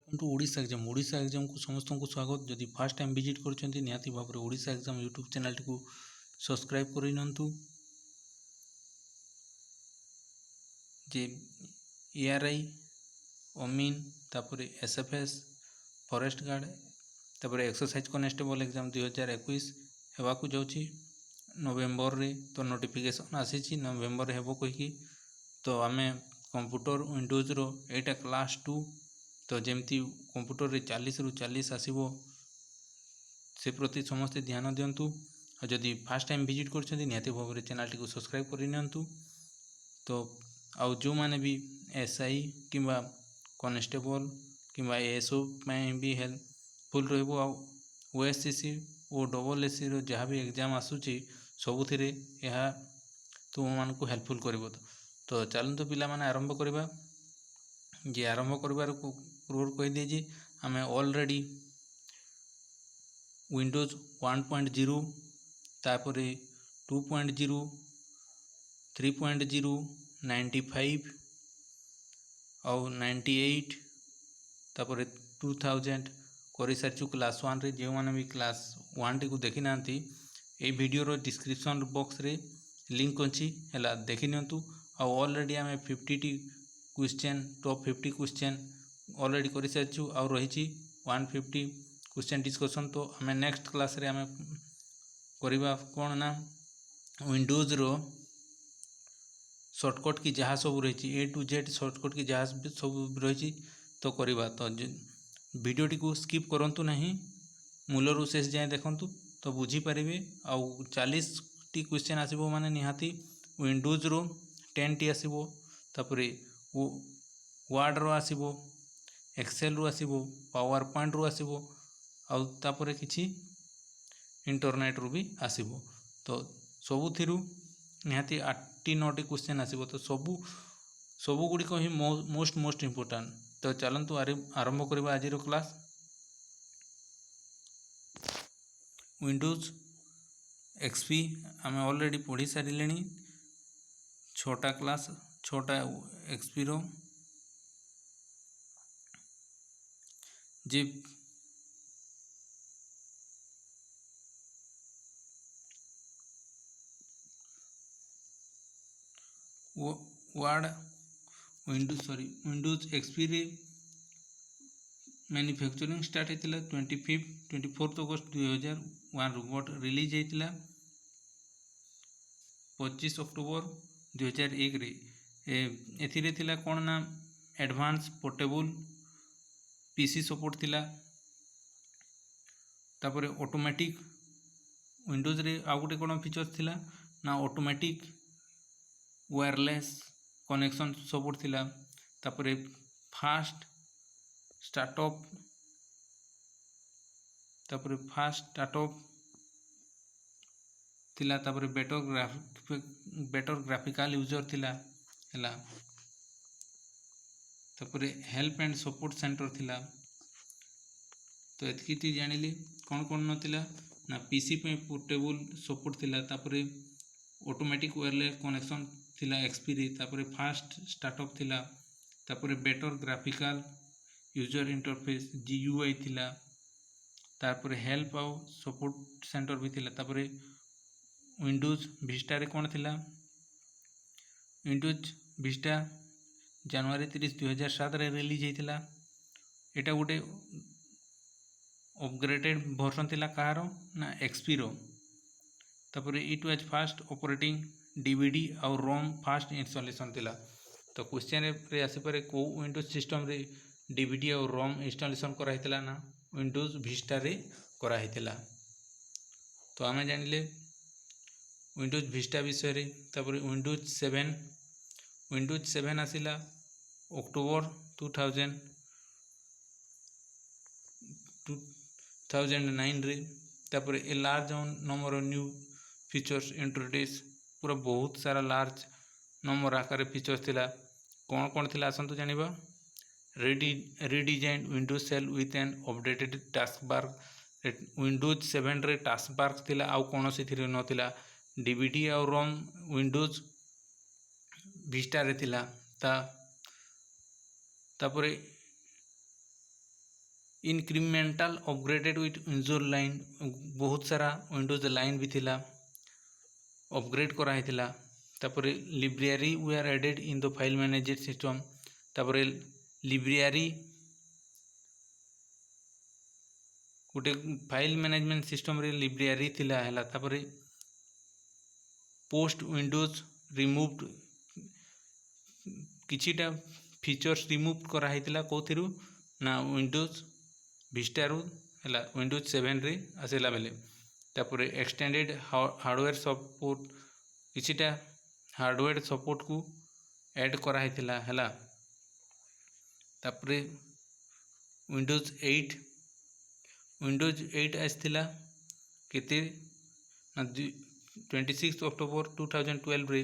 To Odisha exam को समस्त को स्वागत। जदि फास्ट टाइम विजिट करछन्ती निहाती भाव में Odisha exam YouTube channel T subscribe कर नियंतु। जे एआरआई अमीन तापर एसएफएस फॉरेस्ट गार्ड तापर एक्सरसाइज कॉन्स्टेबल एग्जाम 2021 हेबाकू जाउछि नवेम्बर रे। तो नोटिफिकेशन आसी नवेम्बर हेबो कहि। तो आमे कंप्यूटर विंडोज रो एटा क्लास 2 तो जमती कंप्यूटर रे 40 रु 40 आसीबो से प्रति समस्त ध्यान दियंतु। और जदि फास्ट टाइम विजिट करछन्ती निहाती भाव में चैनल टी सब्सक्राइब कर नियंतु। तो आउ जो माने भी एसआई किंबा कॉन्स्टेबल किंबा एएसओ में भी हेल्पफुल रहबो। आउ ओएससीसी और डबल एससी रो जहाँ भी एग्जाम आसुची सबुथिरे यह तुम मानकु हेल्पफुल करिवो। तो चलंतु पिला माने आरंभ करिबा। जे आरंभ करिबार पूर्व कहि दे जे आमे ऑलरेडी विंडोज 1.0 तापरे 2.0 3.0 95 और 98 तापरे 2000 कर सारी क्लास 1 रे। जो माने भी क्लास 1 टी को देखि नांती ए वीडियो रो डिस्क्रिप्शन बॉक्स रे लिंक अछि हला देखि नियंतु। और ऑलरेडी आमे 50 T question top 50 question already कर सारी और रही 150 क्वेश्चन डिस्कशन। तो आमे नेक्स्ट क्लास रे आमे करिबा कोन ना विंडोज रो शॉर्टकट की जहाँ सब रही ए टू जेड शॉर्टकट की जहाँ सब रही तो करिबा। तो वीडियो टी को स्किप करंतु नहीं मूलरू शेष जाए देखंतु तो बुझी पारिबे। आउ 40 टी क्वेश्चन आसीबो माने निहाती विंडोज रो 10 टी आसीबो तापरे वो वर्ड रो आसीबो एक्सेल रो आसीबो पावर पॉइंट रो आसीबो आउ तापरे किछि इंटरनेट रो भी आसीबो। तो सबुथिरु निहाती 8 9 टी क्वेश्चन आसीबो। तो सबु गुडी को ही मोस्ट इंपोर्टेंट। तो चलंतु आरंभ करबा आज रो क्लास। विंडोज एक्सपी आमे ऑलरेडी पढ़ी सारिलेनी 6टा क्लास 6टा एक्सपी रो जे वर्ड विंडोज एक्सपी रे मैन्युफैक्चरिंग स्टार्ट होता 24 अगस्त 2001 रु बट रिलीज होता 25 अक्टोबर 2001 रे। एथिरे थिला कोन ना एडवांस पोर्टेबल पीसी सपोर्ट थिला। तापरे ऑटोमेटिक विंडोज रे आ गोटे कोन फीचर्स थिला ना ऑटोमेटिक वायरलेस कनेक्शन सपोर्ट थिला। तापरे फास्ट स्टार्टअप तापरे फास्ट स्टार्टअप थिला। तापरे बेटर ग्राफिकल यूजर थिला हला। तापरे हेल्प एंड सपोर्ट सेंटर थिला। तो एतकी ती जानिली कौन कौन नथिला ना पीसी पे पोर्टेबल सपोर्ट थिला। तापरे ऑटोमेटिक वायरलेस कनेक्शन थिला एक्सपी रे। तापरे फास्ट स्टार्टअप थिला। तापरे better graphical user interface GUI थिला। तापरे हेल्प आउ सपोर्ट सेंटर भी थिला। तापरे विंडोज विस्टा रे कौन थिला विंडोज विस्टा जनवरी 30 2007 रे रिलीज होता। एटा गोटे अपग्रेडेड वर्जन थिला कहारो ना एक्सपी रो। तापरे it was fast operating DVD और रोम फास्ट इंस्टॉलेशन थिला। तो क्वेश्चन रे आसी पारे को विंडोज सिस्टम रे डीवीडी और रोम इंस्टॉलेशन करा हितला ना विंडोज विस्टा रे करा हितला। तो आमे जानिले विंडोज विस्टा विषय रे। तापरे विंडोज 7 आसिला अक्टोबर 2009 रे। तापरे a large number of new features introduce पूरा बहुत सारा लार्ज नंबर आकार फीचर्स थिला। कौन कौन थिला आसंतु जानिबा। Redesign Windows shell with an updated taskbar. Windows 7 रे टास्क बार थिला आउ कोन से थिरे नथिला। डीवीडी और रोम विंडोज विस्टा रे थिला। तापरे incremental upgraded with Windows line, बहुत सारा विंडोज लाइन भी थिला, अपग्रेड कराइला। तापर library we are added in the file manager system. तापर लिब्रेरी गोटे फाइल मैनेजमेंट सिस्टम रे लिब्रेरी थिला हैला। तापर पोस्ट विंडोज रिमूव्ड किछिटा फीचर्स रिमूव कराइला कोथिरु ना विंडोज विस्टा रु हैला विंडोज 7 रे आसेला बेले। तापर एक्सटेंडेड हार्डवेयर सपोर्ट किछिटा हार्डवेयर सपोर्ट को ऐड कराइला हैला। तापर विंडोज 8 आसथिला केते ना 26 अक्टोबर 2012 रे।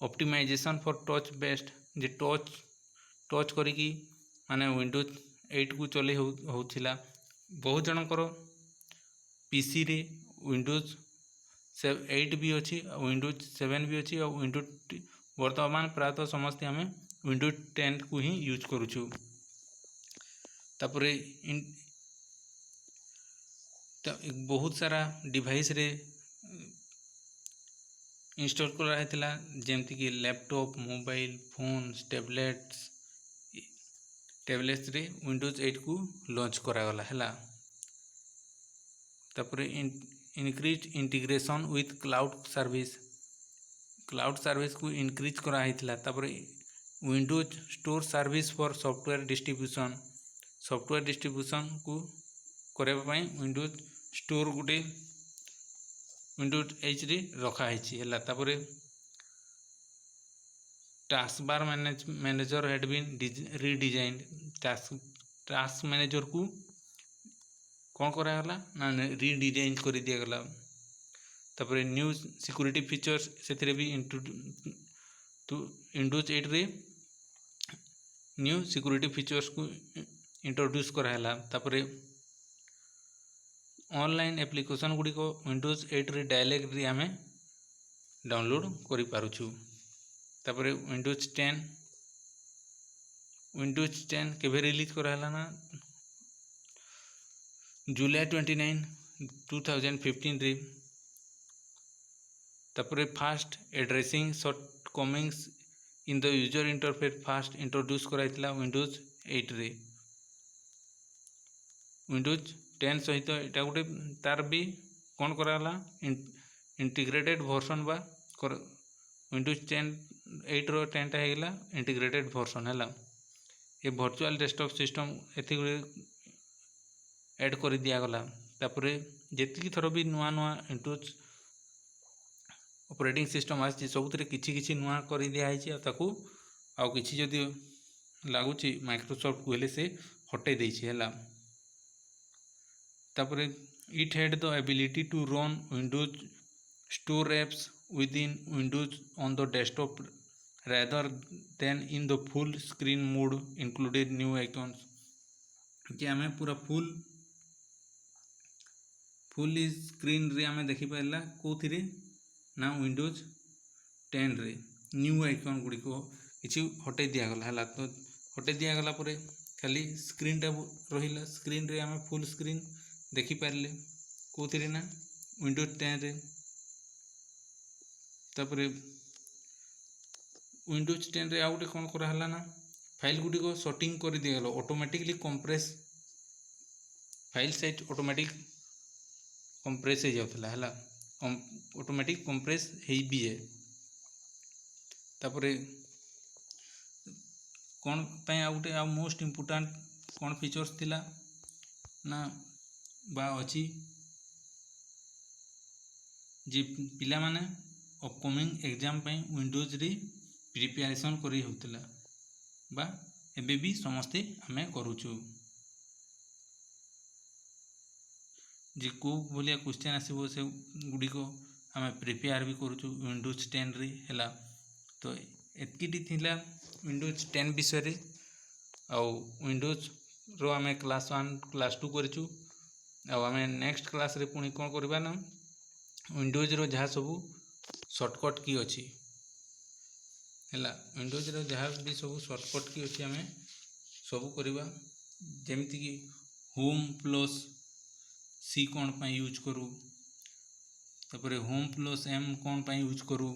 ऑप्टिमाइजेशन फॉर टच बेस्ड जे टच करिकी माने विंडोज 8 को चले होथिला। बहुत जनकर पीसी रे विंडोज 8 भी अच्छी, विंडोज 7 भी अच्छी और विंडोज वर्तमान प्रायतः समस्ते आम विंडोज 10 को ही यूज करूँ। तापर बहुत सारा डिवाइस रे इंस्टॉल कराइला जेमती कि लैपटॉप, मोबाइल फोन, टैबलेट्स रे विंडोज 8 को लॉन्च करागला हैला। तापर increase integration with cloud service को इनक्रीज कराइला। तापर Windows store service for software distribution को करबा पई विंडोज स्टोर गुटे विंडोज 8 रे रखाई है। तापर task bar manager had been redesign. Task manager को कौन करागला ना रीडिजाइन कर दिगला। तापर न्यू सिक्योरिटी फीचर्स से भी विंडोज 8 रे न्यू सिक्योरिटी फीचर्स को इंट्रोड्यूस कराला। तापर ऑनलाइन एप्लिकेशन गुड़िक विंडोज 8 रे डायरेक्ट रे आमे डाउनलोड करि पारुछु। तापर विंडोज 10 केबे रिलीज कराला ना जुलाई 29 2015 रे। तापर fast addressing shortcomings in the user interface fast introduce कराइला विंडोज 8 रे। विंडोज 10 सहित एटा गोटे तार भी कौन कराला इंटीग्रेटेड वर्जन बा विंडोज 8 रो 10 टा हेगला इंटीग्रेटेड वर्जन हैला। ये वर्चुअल डेस्कटॉप सिस्टम एथि ऐड कर दिया गला। तापर जेतिकी थर भी नुआ विंडोज ऑपरेटिंग सिस्टम आछि सबुतरे किछि नुआ कर दिया है ताकू आउ किछि जदि लागुची माइक्रोसॉफ्ट को हेले से हटे देछि हैला। तापर it had the ability to run Windows store apps within Windows on the desktop rather than in the full screen mode included new icons। कि आमे पूरा फुल स्क्रीन रे आमे देखि पाइला कोथिरे ना विंडोज 10 रे न्यू आइकन गुडी को किछि हटे दिया गला हला। तो हटे दिया गला परे खाली स्क्रीन टा रहिला। स्क्रीन रे आमे फुल स्क्रीन देखि पारले कोथिरे ना विंडोज 10 रे। तापर विंडोज 10 रे आउटे कौन करा हला ना फाइल गुडी को सेटिंग कर दिया गला automatically compress file size automatic compress हो जाउतला हला ऑटोमेटिक कंप्रेस हेई भी है। तापर कौन पे आउटे आ मोस्ट इंपोर्टेंट कौन फीचर्स थिला ना बा अछि जे पिला माने अपकमिंग एग्जाम पे विंडोज रे प्रिपरेशन करी होतला बा एबे भी समस्ते आमे करूछु। जे को बोलिया क्वेश्चन आसीबो से गुडी को आमे प्रिपेयर भी करूछु विंडोज 10 रे हैला। तो एतकीटी थिला विंडोज 10 विषय रे आ विंडोज रो आमे क्लास 1 क्लास 2 करिछु। आ आमे नेक्स्ट क्लास रे पुनी कोन करबा ना विंडोज रो जहा सब शॉर्टकट की अछि हैला। विंडोज रो जहा भी सब शॉर्टकट की अछि आमे सब करबा जेमिति कि होम प्लस सी कौन पाई यूज करूँ, तापर होम प्लस एम कौन पाई यूज करूँ,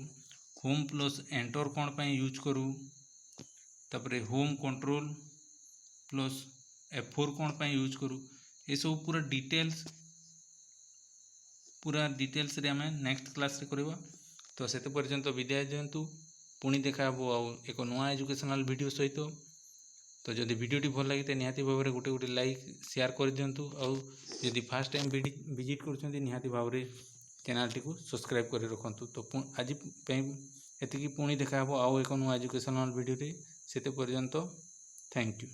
होम प्लस एंटर कौन पाई यूज करूँ, तापर होम कंट्रोल प्लस F4 कौन पाई यूज करूँ, ये सब पूरा डिटेल्स रे आम नेक्स्ट क्लास रे करवा। तो से पर्यंत विदाय दिंतु, पुणी देखा आउ एक नुआ एजुकेशनल वीडियो सहित। तो जदि वीडियोटी भल लगे तो निहाती भाव में गोटे लाइक शेयर कर दिंतु, आउ जदि फास्ट टाइम विजिट कर निहाती भाव में चैनल टी को सब्सक्राइब कर रखु। तो आज एतिकी पुणी देखा आउ एक नुआ एजुकेशनल वीडियो से पर्यंत थैंक यू।